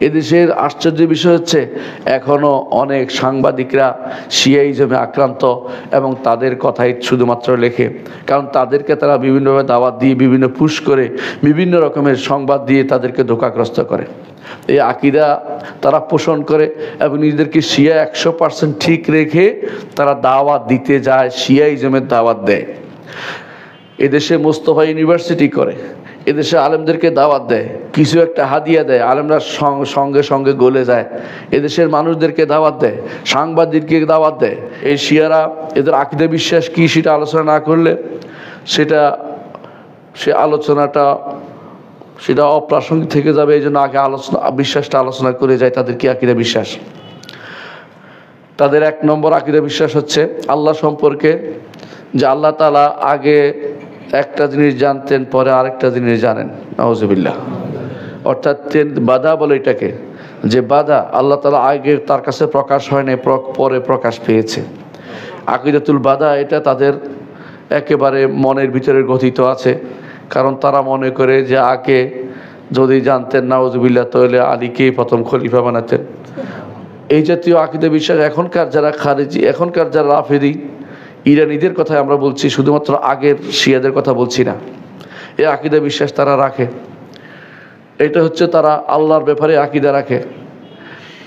এদেশের আশ্চর্যের বিষয় হচ্ছে এখনও অনেক সাংবাদিকরা শিয়াইজমে আক্রান্ত এবং তাদের কথাই শুধুমাত্র লেখে, কারণ তাদেরকে তারা বিভিন্নভাবে দাওয়াত দিয়ে, বিভিন্ন পুশ করে, বিভিন্ন রকমের সংবাদ দিয়ে তাদেরকে ধোঁকাগ্রস্ত করে। এই আকিদা তারা পোষণ করে এবং নিজেদেরকে শিয়া 100% ঠিক রেখে তারা দাওয়াত দিতে যায়, শিয়াইজমের দাওয়াত দেয়। এদেশে মোস্তফা ইউনিভার্সিটি করে, এদেশে আলেমদেরকে দাওয়াত দেয়, কিছু একটা হাদিয়া দেয়, আলেমরা সঙ্গে সঙ্গে গলে যায়। এদেশের মানুষদেরকে দাওয়াত দেয়, সাংবাদিককে দাওয়াত দেয়। এই শিয়ারা এদের আকীদা বিশ্বাস কী সেটা আলোচনা না করলে সে আলোচনাটা অপ্রাসঙ্গিক থেকে যাবে। এই জন্য আগে বিশ্বাসটা আলোচনা করে যায় তাদের কি আকীদা বিশ্বাস। তাদের 1 নম্বর আকীদা বিশ্বাস হচ্ছে আল্লাহ সম্পর্কে, যে আল্লাহ তাআলা আগে একটা জিনিস জানতেন, পরে আরেকটা জিনিস জানেন। নাউজুবিল্লাহ। অর্থাৎ বাদা বলে এটাকে, যে বাদা আল্লাহ তাআলা আগে তার কাছে প্রকাশ হয় নাই, পরে প্রকাশ পেয়েছে। আকীদাতুল বাদা এটা তাদের একেবারে মনের ভিতরে গঠিত আছে, কারণ তারা মনে করে যে আগে যদি জানতেন নাউজুবিল্লাহ তাহলে আলীকেই প্রথম খলিফা বানাতেন। এই জাতীয় আকীদা বিশ্বাস এখনকার যারা খারেজি, এখনকার যারা রাফেদি, ইরানিদের কথা আমরা বলছি, শুধুমাত্র আগের শিয়াদের কথা বলছি না। এই আকীদা বিশ্বাস তারা রাখে। এটা হচ্ছে তারা আল্লাহর ব্যাপারে আকীদা রাখে,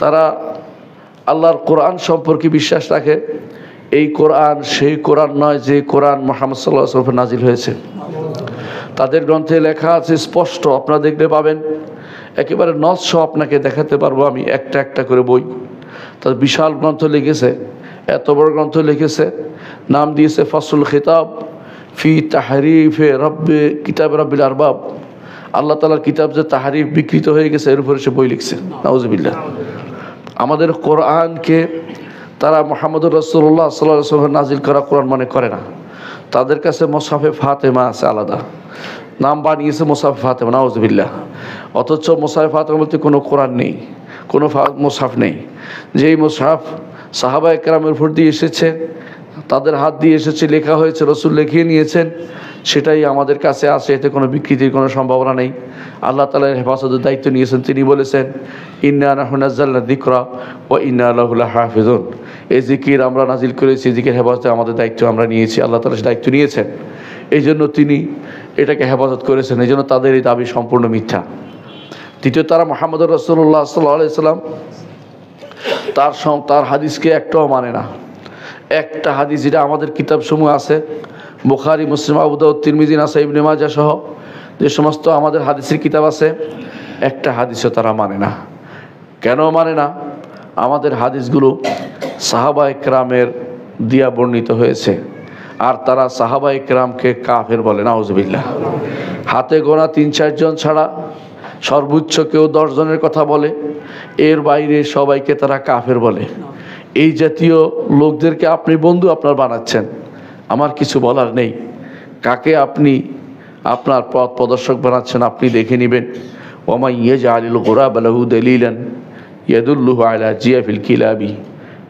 তারা আল্লাহর কোরআন সম্পর্কে বিশ্বাস রাখে। এই কোরআন সেই কোরআন নয় যে কোরআন মুহাম্মদ সাল্লাল্লাহু আলাইহি ওয়াসাল্লাম নাজিল হয়েছে। তাদের গ্রন্থে লেখা আছে স্পষ্ট, আপনারা দেখতে পাবেন, একেবারে নস্য আপনাকে দেখাতে পারবো আমি একটা একটা করে বই। তাদের বিশাল গ্রন্থ লিখেছে, এত বড় গ্রন্থ লিখেছে, নাম দিয়েছে ফাসলুল খিতাব ফি তাহরিফে রব্বে কিতাব রব্বিল আরবাব। আল্লাহ তাআলার কিতাব যে তাহরিফ বিকৃত হয়ে গেছে এর উপরে সে বই লিখছে। নাউজুবিল্লাহ। আমাদের কোরআনকে তারা মুহাম্মদুর রাসূলুল্লাহ সাল্লাল্লাহু আলাইহি ওয়াসাল্লাম নাজিল করা কোরআন মনে করে না। তাদের কাছে মুসহাফে ফাতেমা আছে আলাদা, নাম বানিয়েছে মুসহাফে ফাতেমা। নাউজুবিল্লাহ। অথচ মুসহাফে ফাতেমা বলতে কোনো কোরআন নেই, কোনো মুসহাফ নেই। যেই মুসহাফ সাহাবায়ে কেরামের উপর দিয়ে এসেছে, তাদের হাত দিয়ে এসেছে, লেখা হয়েছে, রাসূল লিখিয়ে নিয়েছেন, সেটাই আমাদের কাছে আছে। এতে কোনো বিকৃতির কোনো সম্ভাবনা নেই। আল্লাহ তাআলা হেফাজতের দায়িত্ব নিয়েছেন। তিনি বলেছেন ইন্না নাহনু নাযালনা যিকরা ওয়া ইন্না লাহু লাহাফিজুন। এই জিকির আমরা নাজিল করেছি, জিকির হেফাজতে আমাদের দায়িত্ব আমরা নিয়েছি। আল্লাহ তাআলা সে দায়িত্ব নিয়েছেন, এই জন্য তিনি এটাকে হেফাজত করেছেন। এই জন্য তাদের এই দাবি সম্পূর্ণ মিথ্যা। দ্বিতীয়, তারা মুহাম্মদুর রাসূলুল্লাহ সাল্লাল্লাহু আলাইহি ওয়াসাল্লাম তার হাদিসকে একটাও মানে না। একটা হাদিস যেটা আমাদের কিতাবসমূহ আছে, বুখারী, মুসলিম, আবু দাউদ, তিরমিজি, নাসাই, ইবনে মাজাহ সহ যে সমস্ত আমাদের হাদিসের কিতাব আছে, একটা হাদিসও তারা মানে না। কেন মানে না? আমাদের হাদিসগুলো সাহাবায়ে কেরামের দিয়া বর্ণিত হয়েছে, আর তারা সাহাবায়ে কেরামকে কাফের বলে। নাউজুবিল্লাহ। হাতে গোনা 3-4 জন ছাড়া সর্বোচ্চ কেউ 10 জনের কথা বলে, এর বাইরে সবাইকে তারা কাফের বলে। এই জাতীয় লোকদেরকে আপনি বন্ধু আপনার বানাচ্ছেন, আমার কিছু বলার নেই। কাকে আপনি আপনার পথ প্রদর্শক বানাচ্ছেন আপনি দেখে নেবেন। ওমা ইয়াজআলিল গুরাবা লাহু দালিলান ইয়াদুল্লুহু আলা জিয়াফিল কিলাবি।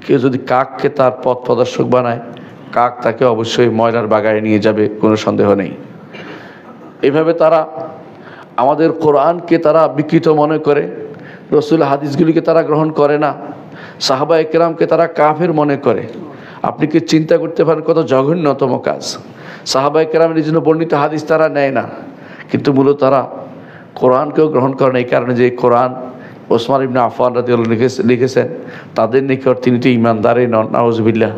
কেউ যদি কাককে তার পথ প্রদর্শক বানায়, কাক তাকে অবশ্যই ময়লার বাগানে নিয়ে যাবে, কোনো সন্দেহ নেই। এইভাবে তারা আমাদের কোরআনকে তারা বিকৃত মনে করে, রসুল হাদিসগুলিকে তারা গ্রহণ করে না, সাহাবায়ে কেরামকে তারা কাফের মনে করে। আপনি কি চিন্তা করতে পারেন কত জঘন্যতম কাজ? সাহাবায়ে কেরামের জন্য বর্ণিত হাদিস তারা নেয় না, কিন্তু মূলত তারা কোরআনকেও গ্রহণ করে না। এই কারণে যে কোরআন ওসমান ইবনে আফফান রাদিয়াল্লাহু আনহু লিখেছেন, তাদের নিকট তিনি তো ঈমানদারই নন। নাউজুবিল্লাহ।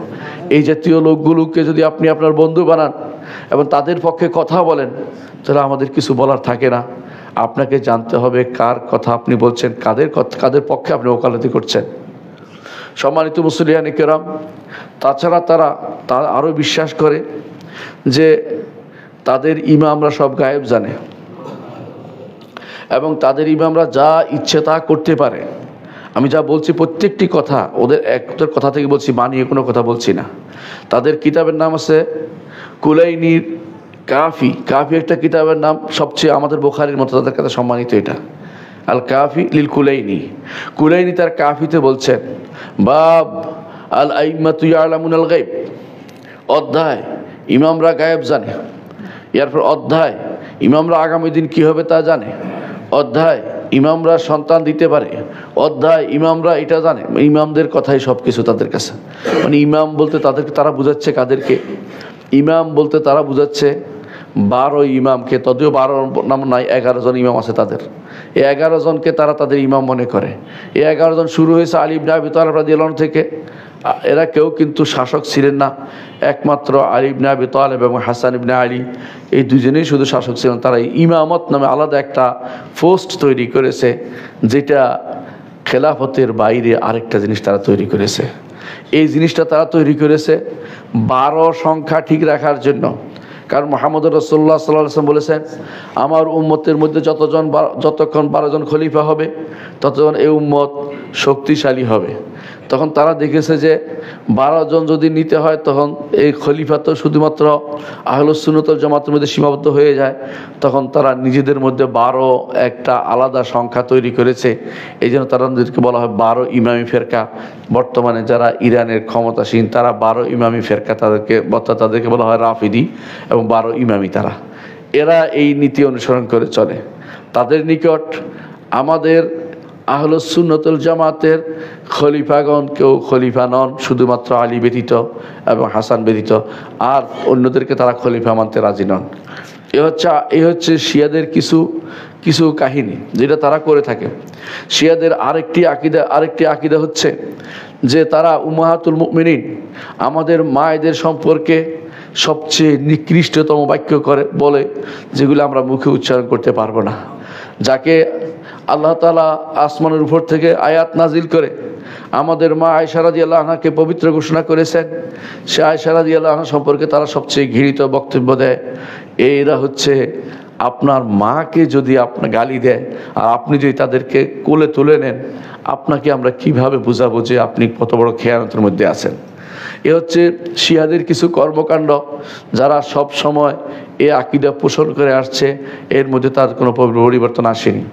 এই জাতীয় লোকগুলোকে যদি আপনি আপনার বন্ধু বানান এবং তাদের পক্ষে কথা বলেন, তাহলে আমাদের কিছু বলার থাকে না। আপনাকে জানতে হবে কার কথা আপনি বলছেন, কাদের পক্ষে আপনি ওকালতি করছেন। সম্মানিত মুসলিয়ানে কেরাম, তাছাড়া তারা আরও বিশ্বাস করে যে তাদের ইমামরা সব গায়েব জানে এবং তাদের ইমামরা যা ইচ্ছে তা করতে পারে। আমি যা বলছি প্রত্যেকটি কথা ওদের কথা থেকে বলছি, বানিয়ে কোনো কথা বলছি না। তাদের কিতাবের নাম আছে কুলাইনির কাফি। কাফি একটা কিতাবের নাম, সবচেয়ে আমাদের বুখারীর মতো তাদের কাছে সম্মানিত এটা, আল কাফি লিল কুলাইনি। কুলাইনি তার কাফিতে বলছেন বাব আল আইম্মাতু ইয়ালামুনাল গায়ব, অধ্যায় ইমামরা গায়েব জানে। এরপর অধ্যায় ইমামরা আগামী দিন কী হবে তা জানে। অধ্যায় ইমামরা সন্তান দিতে পারে, অধ্যায় ইমামরা এটা জানে, ইমামদের কথাই সব কিছু তাদের কাছে। মানে ইমাম বলতে তাদেরকে তারা বুঝাচ্ছে কাদেরকে? ইমাম বলতে তারা বুঝাচ্ছে 12 ইমামকে, তদিও 12 নাম নাই, 11 জন ইমাম আছে তাদের। এই 11 জনকে তারা তাদের ইমাম মনে করে। এই 11 জন শুরু হয়েছে আলী ইবনে আবি তালেব রাদিয়াল্লাহু আনহু থেকে। এরা কেউ কিন্তু শাসক ছিলেন না, একমাত্র আলী ইবনে আবি তালেব এবং হাসান ইবনে আলী, এই দুজনেই শুধু শাসক ছিলেন। তারা ইমামত নামে আলাদা একটা পোস্ট তৈরি করেছে, যেটা খেলাফতের বাইরে আরেকটা জিনিস তারা তৈরি করেছে। এই জিনিসটা তারা তৈরি করেছে 12 সংখ্যা ঠিক রাখার জন্য। কারণ মুহাম্মদ রাসূলুল্লাহ সাল্লাল্লাহু আলাইহি ওয়াসাল্লাম বলেছেন, আমার উম্মতের মধ্যে যতক্ষণ 12 জন খলিফা হবে ততক্ষণ এই উম্মত শক্তিশালী হবে। তখন তারা দেখেছে যে 12 জন যদি নিতে হয় তখন এই খলিফা তো শুধুমাত্র আহলুস সুন্নাত ওয়াল জামাতের মধ্যে সীমাবদ্ধ হয়ে যায়। তখন তারা নিজেদের মধ্যে 12 একটা আলাদা সংখ্যা তৈরি করেছে। এই জন্য তাদেরকে বলা হয় 12 ইমামি ফেরকা। বর্তমানে যারা ইরানের ক্ষমতাসীন তারা 12 ইমামি ফেরকা, তাদেরকে বলা হয় রাফিদি, এবং 12 ইমামি তারা। এরা এই নীতি অনুসরণ করে চলে। তাদের নিকট আমাদের আহলুস সুন্নাত ওয়াল জামাতের খলিফাগণ কেউ খলিফা নন, শুধুমাত্র আলী ব্যতীত এবং হাসান ব্যতীত, আর অন্যদেরকে তারা খলিফা মানতে রাজি নন। এই হচ্ছে শিয়াদের কিছু কাহিনী যেটা তারা করে থাকে। শিয়াদের আরেকটি আকিদা হচ্ছে যে তারা উম্মাহাতুল মুমিনিন, আমাদের মায়েদের সম্পর্কে সবচেয়ে নিকৃষ্টতম বাক্য বলে, যেগুলো আমরা মুখে উচ্চারণ করতে পারবো না। যাকে আল্লাহ তাআলা আসমানের উপর থেকে আয়াত নাজিল করে আমাদের মা আয়েশা রাদিয়াল্লাহু আনহাকে পবিত্র ঘোষণা করেছেন, সে আয়েশা রাদিয়াল্লাহু আনহা সম্পর্কে তারা সবচেয়ে ঘৃণিত বক্তব্য দেয়। এরা হচ্ছে আপনার মাকে যদি আপনার গালি দেয় আর আপনি যদি তাদেরকে কোলে তুলে নেন, আপনাকে আমরা কিভাবে বুঝাবো যে আপনি কত বড় খেয়ানতের মধ্যে আছেন। এ হচ্ছে শিয়াদের কিছু কর্মকাণ্ড, যারা সব সময় এ আকীদা পোষণ করে আসছে, এর মধ্যে তার কোনো পরিবর্তন আসেনি।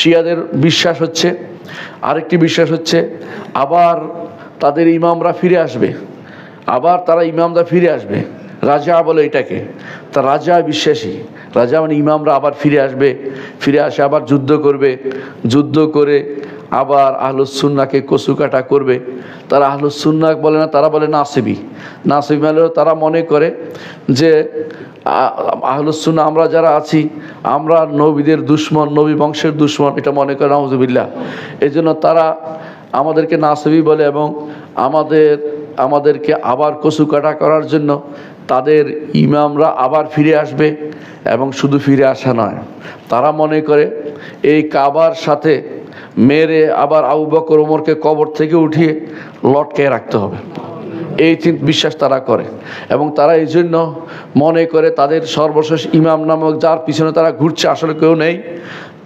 শিয়াদের বিশ্বাস হচ্ছে, আরেকটি বিশ্বাস হচ্ছে আবার তাদের ইমামরা ফিরে আসবে, আবার তারা ইমামরা ফিরে আসবে। রাজা বলে এটাকে, তা রাজা বিশ্বাসী। রাজা মানে ইমামরা আবার ফিরে আসে, আবার যুদ্ধ করবে, যুদ্ধ করে আবার আহলুস সুন্নাহকে কচুকাটা করবে। তারা আহলুস সুন্নাহ বলে না, তারা বলে নাসিবি মানে তারা মনে করে যে আহলুস সুন্নাহ আমরা যারা আছি আমরা নবীদের দুশমন, নবী বংশের দুশমন, এটা মনে করে নাউজুবিল্লাহ। এই জন্য তারা আমাদেরকে নাসিবি বলে এবং আমাদেরকে আবার কচুকাটা করার জন্য তাদের ইমামরা আবার ফিরে আসবে। এবং শুধু ফিরে আসা নয়, তারা মনে করে এই কাবার সাথে মেরে আবার আবু বকর ওমরকে কবর থেকে উঠিয়ে লটকে রাখতে হবে, এই বিশ্বাস তারা করে। এবং তারা এই জন্য মনে করে তাদের সর্বশেষ ইমাম নামক যার পিছনে তারা ঘুরছে আসলে কেউ নেই।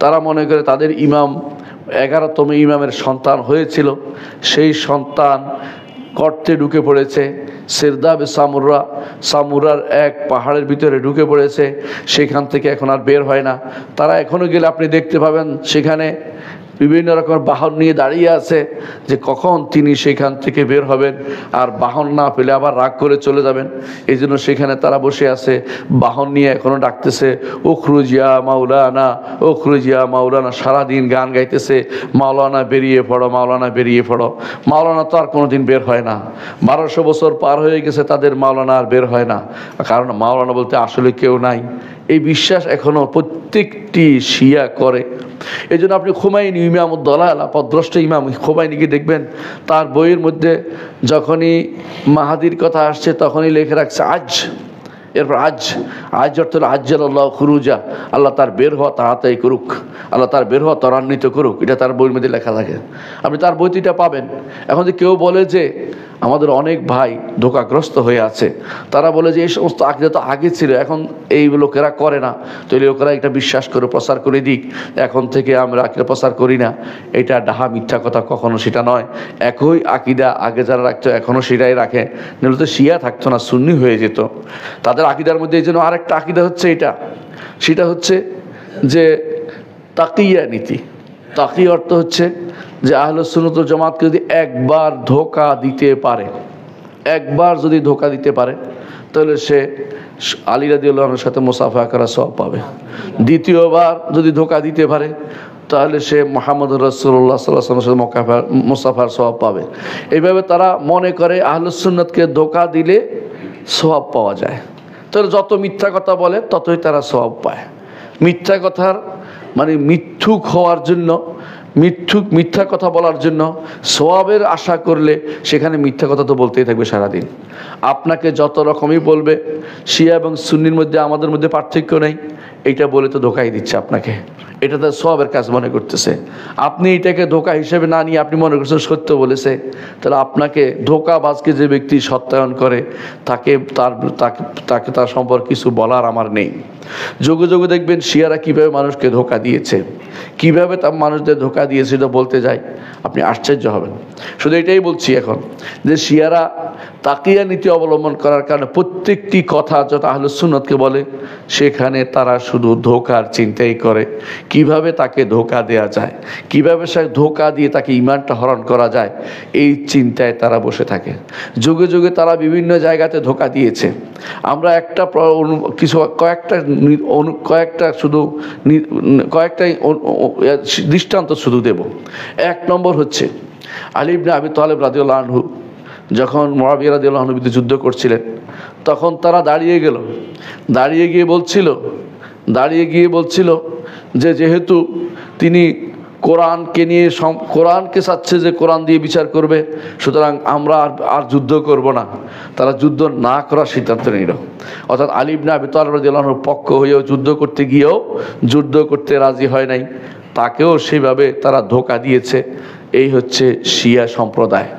তারা মনে করে তাদের ইমাম 11তম ইমামের সন্তান হয়েছিল, সেই সন্তান গর্তে ঢুকে পড়েছে, সিরদাবে সামুরার এক পাহাড়ের ভিতরে ঢুকে পড়েছে, সেখান থেকে এখন আর বের হয় না। তারা এখনও গেলে আপনি দেখতে পাবেন সেখানে বিভিন্ন রকমের বাহন নিয়ে দাঁড়িয়ে আছে যে কখন তিনি সেখান থেকে বের হবেন, আর বাহন না পেলে আবার রাগ করে চলে যাবেন। এই জন্য সেখানে তারা বসে আছে, বাহন নিয়ে এখনও ডাকতেছে উখরুজিয়া মাওলানা, উখরুজিয়া মাওলানা, সারাদিন গান গাইতেছে, মাওলানা বেরিয়ে পড়ো, মাওলানা বেরিয়ে পড়ো। মাওলানা তো আর কোনোদিন বের হয় না, 1200 বছর পার হয়ে গেছে, তাদের মাওলানা আর বের হয় না, কারণ মাওলানা বলতে আসলে কেউ নাই। এই বিশ্বাস এখনও প্রত্যেকটি শিয়া করে। এই জন্য আপনি খুমাইনি ইমামুদ্দলালা, পথভ্রষ্ট ইমাম খুমাইনিকে দেখবেন, তার বইয়ের মধ্যে যখনই মাহাদির কথা আসছে তখনই লিখে রাখছে আজ। এরপর আজ অর্থ হলো আজ্জালাল্লাহু খুরুজা, আল্লাহ তার বের হওয়া তাড়াতাড়ি করুক, আল্লাহ তার বের হওয়া ত্বরান্বিত করুক, এটা তার বইয়ের মধ্যে লেখা থাকে। আপনি তার বইটিটা পাবেন। এখন যে কেউ বলে যে আমাদের অনেক ভাই ধোঁকাগ্রস্ত হয়ে আছে, তারা বলে যে এই সমস্ত আকীদা তো আগে ছিল, এখন এই লোকেরা করে না, তো এই লোকেরা এটা বিশ্বাস করে প্রচার করে দিক, এখন থেকে আমরা আকীদা প্রচার করি না। এটা ডাহা মিথ্যা কথা, কখনো সেটা নয়। একই আকীদা আগে যারা রাখতো এখনও সেটাই রাখে, নাহলে তো শিয়া থাকতো না, সুন্নি হয়ে যেত। তাদের আকীদার মধ্যে এই জন্য আরেকটা আকীদা হচ্ছে সেটা হচ্ছে যে তাকিয়া নীতি। তাকি অর্থ হচ্ছে যে আহলুস সুন্নাত ওয়াল জামাতকে যদি একবার ধোঁকা দিতে পারে, তাহলে সে আলী রাদিয়াল্লাহু আনহুর সাথে মুসাফা করা সওয়াব পাবে। দ্বিতীয়বার যদি ধোঁকা দিতে পারে তাহলে সে মুহাম্মদ রাসূলুল্লাহ সাল্লাল্লাহু আলাইহি ওয়াসাল্লামের মুসাফার সওয়াব পাবে। এইভাবে তারা মনে করে আহলুস সুন্নাতকে ধোঁকা দিলে সওয়াব পাওয়া যায়। তাহলে যত মিথ্যা কথা বলে ততই তারা সওয়াব পায়। মিথ্যা কথার মানে মিথ্যুক হওয়ার জন্য, মিথ্যা কথা বলার জন্য সওয়াবের আশা করলে সেখানে মিথ্যা কথা তো বলতেই থাকবে সারাদিন। আপনাকে যত রকমই বলবে শিয়া এবং সুন্নির মধ্যে আমাদের মধ্যে পার্থক্য নেই, এইটা বলে তো ধোঁকাই দিচ্ছে আপনাকে, এটা তার সওয়াবের কাজ মনে করতেছে। আপনি এটাকে ধোঁকা হিসেবে না নিয়ে আপনি মনে করছেন সত্য বলেছে, তাহলে আপনাকে ধোঁকাবাজকে যে ব্যক্তি সত্যায়ন করে তাকে তার সম্পর্কে কিছু বলার আমার নেই। যোগে যোগে দেখবেন শিয়ারা কীভাবে মানুষকে ধোঁকা দিয়েছে, কীভাবে তার মানুষদের ধোঁকা দিয়েছে, এটা বলতে যাই আপনি আশ্চর্য হবেন। শুধু এটাই বলছি এখন যে শিয়ারা তাকিয়া নীতি অবলম্বন করার কারণে প্রত্যেকটি কথা যত আহলুস সুন্নাতকে বলে সেখানে তারা শুধু ধোঁকার চিন্তাই করে, কিভাবে তাকে ধোঁকা দেয়া যায়, কিভাবে সে ধোঁকা দিয়ে তাকে ঈমানটা হরণ করা যায়, এই চিন্তায় তারা বসে থাকে। যুগে যুগে তারা বিভিন্ন জায়গাতে ধোঁকা দিয়েছে। আমরা কয়েকটা দৃষ্টান্ত শুধু দেব। এক নম্বর হচ্ছে আলী ইবনে আবি তালেব রাদিয়াল্লাহু আনহু যখন মুআবিয়া রাদিয়াল্লাহু আনহু বিরুদ্ধে যুদ্ধ করছিলেন, তখন তারা দাঁড়িয়ে গিয়ে বলছিল যে যেহেতু তিনি কোরআনকে চাচ্ছে যে কোরআন দিয়ে বিচার করবে, সুতরাং আমরা আর যুদ্ধ করব না। তারা যুদ্ধ না করার সিদ্ধান্ত নিল। অর্থাৎ আলী ইবনে আবি তালেব রাদিয়াল্লাহু আনহুর পক্ষ হয়েও যুদ্ধ করতে রাজি হয় নাই, তাকেও সেইভাবে তারা ধোঁকা দিয়েছে। এই হচ্ছে শিয়া সম্প্রদায়।